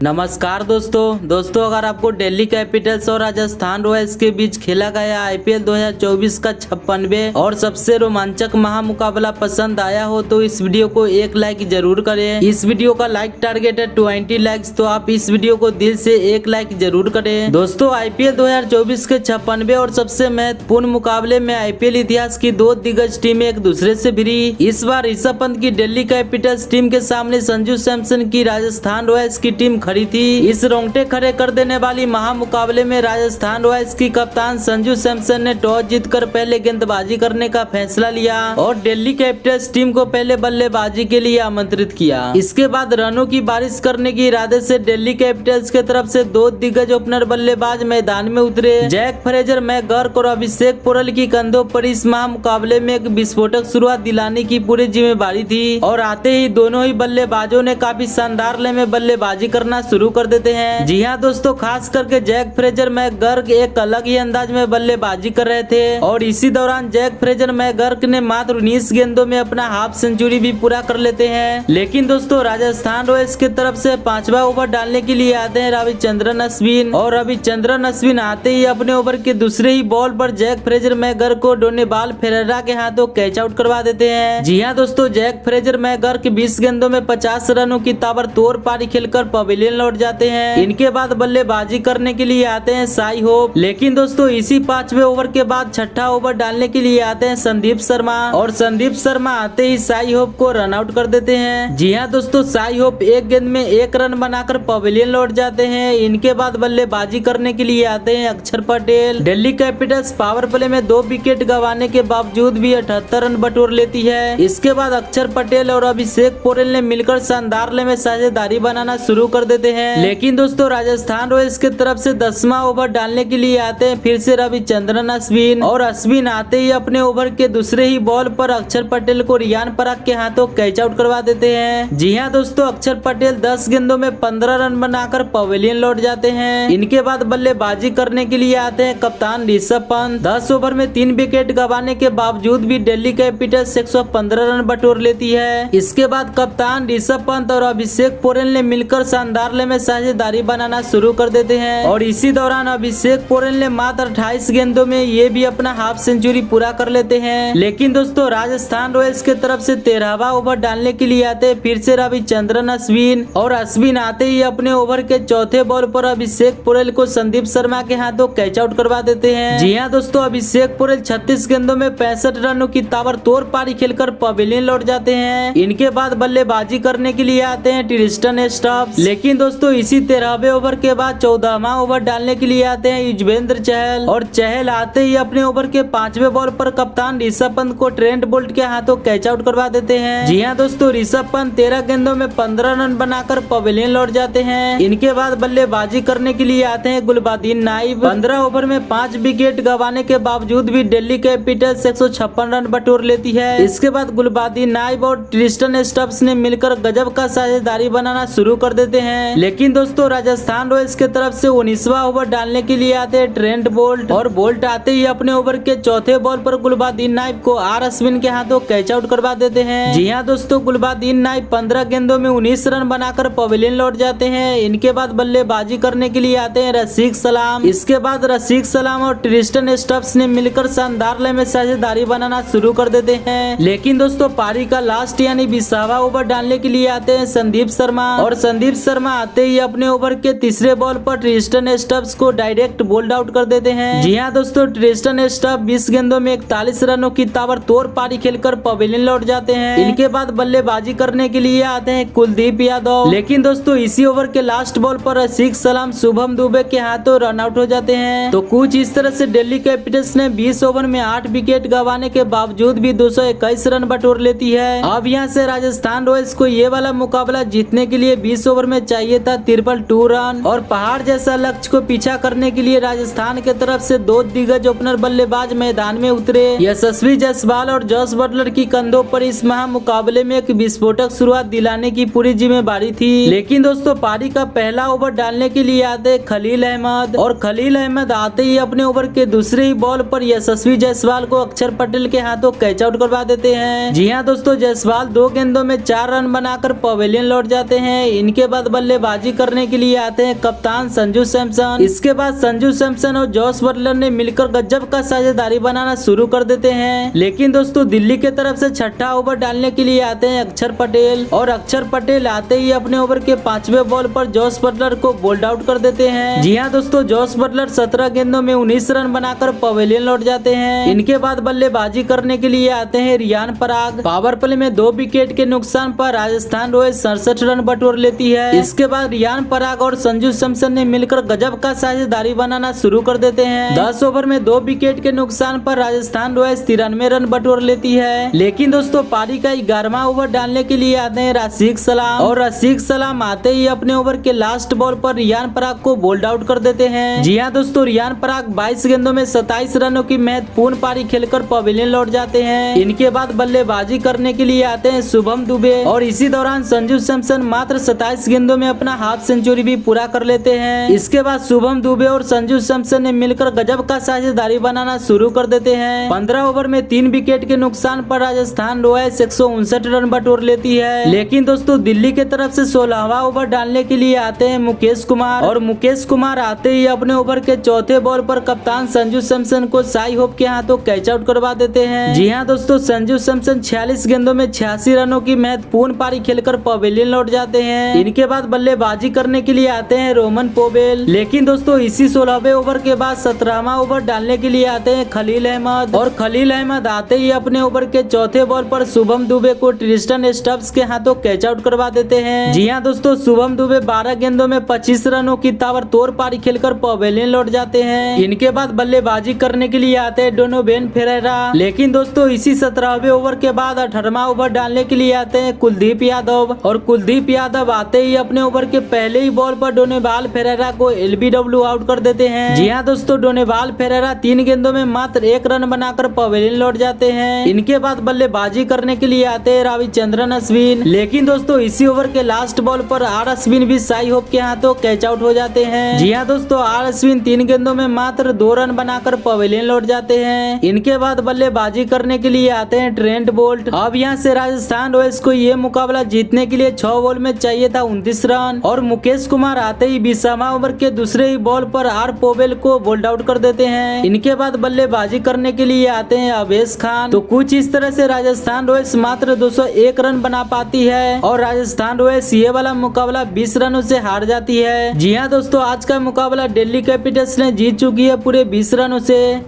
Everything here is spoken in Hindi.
नमस्कार दोस्तों अगर आपको दिल्ली कैपिटल्स और राजस्थान रॉयल्स के बीच खेला गया आईपीएल 2024 का 56वें और सबसे रोमांचक महामुकाबला पसंद आया हो तो इस वीडियो को एक लाइक जरूर करें। इस वीडियो का लाइक टारगेट है 20 लाइक्स, तो आप इस वीडियो को दिल से एक लाइक जरूर करें। दोस्तों आईपीएल 2024 के 56वें और सबसे महत्वपूर्ण मुकाबले में आईपीएल इतिहास की दो दिग्गज टीमें एक दूसरे से भिड़ी। इस बार ऋषभ पंत की दिल्ली कैपिटल्स टीम के सामने संजू सैमसन की राजस्थान रॉयल्स की टीम खड़ी थी। इस रोंगटे खड़े कर देने वाली महामुकाबले में राजस्थान रॉयल्स की कप्तान संजू सैमसन ने टॉस जीतकर पहले गेंदबाजी करने का फैसला लिया और दिल्ली कैपिटल्स टीम को पहले बल्लेबाजी के लिए आमंत्रित किया। इसके बाद रनों की बारिश करने के इरादे से दिल्ली कैपिटल्स के तरफ से दो दिग्गज ओपनर बल्लेबाज मैदान में उतरे। जैक फ्रेजर, मैकगर्क और अभिषेक पोरल की कंधों पर इस महामुकाबले में एक विस्फोटक शुरुआत दिलाने की पूरी जिम्मेदारी थी और आते ही दोनों ही बल्लेबाजों ने काफी शानदार लय में बल्लेबाजी करना शुरू कर देते हैं। जी हाँ दोस्तों, खास करके जैक फ्रेजर, मैकगर्क एक अलग ही अंदाज में बल्लेबाजी कर रहे थे और इसी दौरान जैक फ्रेजर, मैकगर्क ने मात्र 19 गेंदों में अपना हाफ सेंचुरी भी पूरा कर लेते हैं। लेकिन दोस्तों राजस्थान रॉयल्स की तरफ से पांचवा ओवर डालने के लिए आते हैं रविचंद्रन अश्विन और रविचंद्रन अश्विन आते ही अपने ओवर के दूसरे ही बॉल पर जैक फ्रेजर, मैकगर्क को डोनेबाल फेरेरा के हाथों कैच आउट करवा देते हैं। जी हाँ दोस्तों, जैक फ्रेजर, मैकगर्क 20 गेंदों में 50 रनों की ताबड़तोड़ पारी खेलकर पवेलियन लौट जाते हैं। इनके बाद बल्लेबाजी करने के लिए आते हैं साई होप। लेकिन दोस्तों इसी पांचवें ओवर के बाद छठा ओवर डालने के लिए आते हैं संदीप शर्मा और संदीप शर्मा आते ही साई होप को रन आउट कर देते हैं। जी हाँ दोस्तों, साई होप एक गेंद में एक रन बनाकर पवेलियन लौट जाते हैं। इनके बाद बल्लेबाजी करने के लिए आते हैं अक्षर Patel. Delhi Capitals power play में 2 विकेट गंवाने के बावजूद भी 78 रन बटोर लेती है। इसके बाद अक्षर पटेल और अभिषेक पोरल ने मिलकर शानदार लय में साझेदारी बनाना शुरू कर देते हैं। लेकिन दोस्तों राजस्थान रॉयल्स की तरफ से 10वां ओवर डालने के लिए आते हैं फिर से रविचंद्रन अश्विन और अश्विन आते ही अपने ओवर के दूसरे ही बॉल पर अक्षर पटेल को रियान पराग के हाथों कैच आउट करवा देते हैं। जी हाँ दोस्तों, अक्षर पटेल 10 गेंदों में 15 रन बनाकर पवेलियन लौट जाते हैं। इनके बाद बल्लेबाजी करने के लिए आते हैं कप्तान ऋषभ पंत। 10 ओवर में 3 विकेट गंवाने के बावजूद भी दिल्ली कैपिटल्स 115 रन बटोर लेती है। इसके बाद कप्तान ऋषभ पंत और अभिषेक पोरल ने मिलकर शानदार लय में साझेदारी बनाना शुरू कर देते हैं और इसी दौरान अभिषेक पोरल ने मात्र 28 गेंदों में ये भी अपना हाफ सेंचुरी पूरा कर लेते हैं। लेकिन दोस्तों राजस्थान रॉयल्स के तरफ से 13वां ओवर डालने के लिए आते हैं फिर से रविचंद्रन अश्विन और अश्विन आते ही अपने ओवर के चौथे बॉल पर अभिषेक पोरल को संदीप शर्मा के हाथों कैच आउट करवा देते हैं। जी हाँ दोस्तों, अभिषेक पोरल 36 गेंदों में 65 रनों की ताबड़तोड़ पारी खेलकर पवेलियन लौट जाते हैं। इनके बाद बल्लेबाजी करने के लिए आते हैं ट्रिस्टन स्टब्स। लेकिन दोस्तों इसी 13वें ओवर के बाद 14वां ओवर डालने के लिए आते हैं युजवेंद्र चहल और चहल आते ही अपने ओवर के 5वें बॉल पर कप्तान ऋषभ पंत को ट्रेंट बोल्ट के हाथों कैच आउट करवा देते हैं। जी हाँ दोस्तों, ऋषभ पंत 13 गेंदों में 15 रन बनाकर पवेलियन लौट जाते हैं। इनके बाद बल्लेबाजी करने के लिए आते हैं गुलबादीन नाइब। 15 ओवर में 5 विकेट गंवाने के बावजूद भी दिल्ली कैपिटल्स 156 रन बटोर लेती है। इसके बाद गुलबादीन नाइब और ट्रिस्टन स्टब्स ने मिलकर गजब का साझेदारी बनाना शुरू कर देते हैं। लेकिन दोस्तों राजस्थान रॉयल्स के तरफ से 19वां ओवर डालने के लिए आते हैं ट्रेंट बोल्ट और बोल्ट आते ही अपने ओवर के चौथे बॉल पर गुलबादीन नाइब को आर अश्विन के हाथों कैच आउट करवा देते हैं। जी हाँ दोस्तों, गुलबादीन नाइब 15 गेंदों में 19 रन बनाकर पवेलियन लौट जाते हैं। इनके बाद बल्लेबाजी करने के लिए आते हैं रशीक सलाम। इसके बाद रशीक सलाम और ट्रिस्टन स्टब्स ने मिलकर शानदार लय में साझेदारी बनाना शुरू कर देते हैं। लेकिन दोस्तों पारी का लास्ट यानी 20वां ओवर डालने के लिए आते हैं संदीप शर्मा और संदीप शर्मा आते ही अपने ओवर के तीसरे बॉल पर ट्रिस्टन स्टब्स को डायरेक्ट बोल्ड आउट कर देते हैं। जी हाँ दोस्तों, ट्रिस्टन स्टब्स 20 गेंदों में 41 रनों की ताबड़तोड़ पारी खेलकर पवेलियन लौट जाते हैं। इनके बाद बल्लेबाजी करने के लिए आते हैं कुलदीप यादव। लेकिन दोस्तों इसी ओवर के लास्ट बॉल पर रशीक सलाम, शुभम दुबे के हाथों रन आउट हो जाते हैं। तो कुछ इस तरह से दिल्ली कैपिटल्स ने 20 ओवर में 8 विकेट गंवाने के बावजूद भी 221 रन बटोर लेती है। अब यहाँ से राजस्थान रॉयल्स को ये वाला मुकाबला जीतने के लिए 20 ओवर में चाहिए था 2 रन और पहाड़ जैसा लक्ष्य को पीछा करने के लिए राजस्थान के तरफ से 2 दिग्गज ओपनर बल्लेबाज मैदान में उतरे। यशस्वी जायसवाल और जॉस बटलर की कंधों पर इस महामुकाबले में एक विस्फोटक शुरुआत दिलाने की पूरी जिम्मेदारी थी। लेकिन दोस्तों पारी का पहला ओवर डालने के लिए आते खलील अहमद और खलील अहमद आते ही अपने ओवर के दूसरे ही बॉल पर यशस्वी जायसवाल को अक्षर पटेल के हाथों कैच आउट करवा देते हैं। जी हाँ दोस्तों, जायसवाल 2 गेंदों में 4 रन बनाकर पवेलियन लौट जाते हैं। इनके बाद बल्लेबाजी करने के लिए आते हैं कप्तान संजू सैमसन। इसके बाद संजू सैमसन और जॉस बटलर ने मिलकर गजब का साझेदारी बनाना शुरू कर देते हैं। लेकिन दोस्तों दिल्ली के तरफ से छठा ओवर डालने के लिए आते हैं अक्षर पटेल, और अक्षर पटेल आते ही अपने ओवर के 5वें बॉल पर जॉस बटलर को बोल्ड आउट कर देते हैं। जी हाँ दोस्तों, जॉस बटलर 17 गेंदों में 19 रन बनाकर पवेलियन लौट जाते हैं। इनके बाद बल्लेबाजी करने के लिए आते हैं रियान पराग। पावर प्ले में 2 विकेट के नुकसान पर राजस्थान रॉयल्स 67 रन बटोर लेती है। इसके बाद रियान पराग और संजू सैमसन ने मिलकर गजब का साझेदारी बनाना शुरू कर देते हैं। 10 ओवर में 2 विकेट के नुकसान पर राजस्थान रॉयल्स 93 रन बटोर लेती है। लेकिन दोस्तों पारी का 11वां ओवर डालने के लिए आते हैं रशीद सलाम, और रशीद सलाम आते ही अपने ओवर के लास्ट बॉल पर रियान पराग को बोल्ड आउट कर देते हैं। जी हाँ दोस्तों, रियान पराग 22 गेंदों में 27 रनों की महत्वपूर्ण पारी खेलकर पवेलियन लौट जाते हैं। इनके बाद बल्लेबाजी करने के लिए आते हैं शुभम दुबे, और इसी दौरान संजू सैमसन मात्र 27 गेंदों में अपना हाफ सेंचुरी भी पूरा कर लेते हैं। इसके बाद शुभम दुबे और संजू सैमसन ने मिलकर गजब का साझेदारी बनाना शुरू कर देते हैं। 15 ओवर में 3 विकेट के नुकसान पर राजस्थान रॉयल्स 159 रन बटोर लेती है। लेकिन दोस्तों दिल्ली के तरफ से 16वां ओवर डालने के लिए आते हैं मुकेश कुमार, और मुकेश कुमार आते ही अपने ओवर के 4थे बॉल पर कप्तान संजू सैमसन को साई होप के हाथों कैच आउट करवा देते हैं। जी हाँ दोस्तों, संजू सैमसन 46 गेंदों में 86 रनों की महत्वपूर्ण पारी खेलकर पवेलियन लौट जाते हैं। इनके बाद बल्लेबाजी करने के लिए आते हैं रोमन पोवेल। लेकिन दोस्तों इसी 16वें ओवर के बाद 17वां ओवर डालने के लिए आते हैं खलील अहमद, और खलील अहमद आते ही अपने ओवर के 4थे बॉल पर शुभम दुबे को ट्रिस्टन स्टब्स के हाथों कैच आउट करवा देते हैं। जी हाँ दोस्तों, शुभम दुबे 12 गेंदों में 25 रनों की ताबड़तोड़ पारी खेलकर पवेलियन लौट जाते हैं। इनके बाद बल्लेबाजी करने के लिए आते हैं डोनोवेन फेरेरा। लेकिन दोस्तों इसी 17वें ओवर के बाद 18वां ओवर डालने के लिए आते हैं कुलदीप यादव, और कुलदीप यादव आते ही अपने ओवर के पहले ही बॉल पर डोनेवाल फेरेरा को एलबीडब्ल्यू आउट कर देते हैं। जी हाँ दोस्तों, डोनेवाल फेरेरा 3 गेंदों में मात्र 1 रन बनाकर पवेलियन लौट जाते हैं। इनके बाद बल्लेबाजी करने के लिए आते हैं रविचंद्रन अश्विन। लेकिन दोस्तों इसी ओवर के लास्ट बॉल पर आर अश्विन भी साई होप के हाथों कैच आउट हो जाते हैं। जी हाँ दोस्तों, आर अश्विन 3 गेंदों में मात्र 2 रन बनाकर पवेलियन लौट जाते हैं। इनके बाद बल्लेबाजी करने के लिए आते हैं ट्रेंट बोल्ट। अब यहाँ से राजस्थान रॉयल्स को ये मुकाबला जीतने के लिए 6 बॉल में चाहिए था 29 रन, और मुकेश कुमार आते ही 20वां ओवर के दूसरे ही बॉल पर आर पोवेल को बोल्ड आउट कर देते हैं। इनके बाद बल्लेबाजी करने के लिए आते हैं अवेश खान। तो कुछ इस तरह से राजस्थान रॉयल्स मात्र 201 रन बना पाती है, और राजस्थान रॉयल्स ये वाला मुकाबला 20 रनों से हार जाती है। जी हाँ दोस्तों, आज का मुकाबला दिल्ली कैपिटल्स ने जीत चुकी है पूरे 20 रनों से।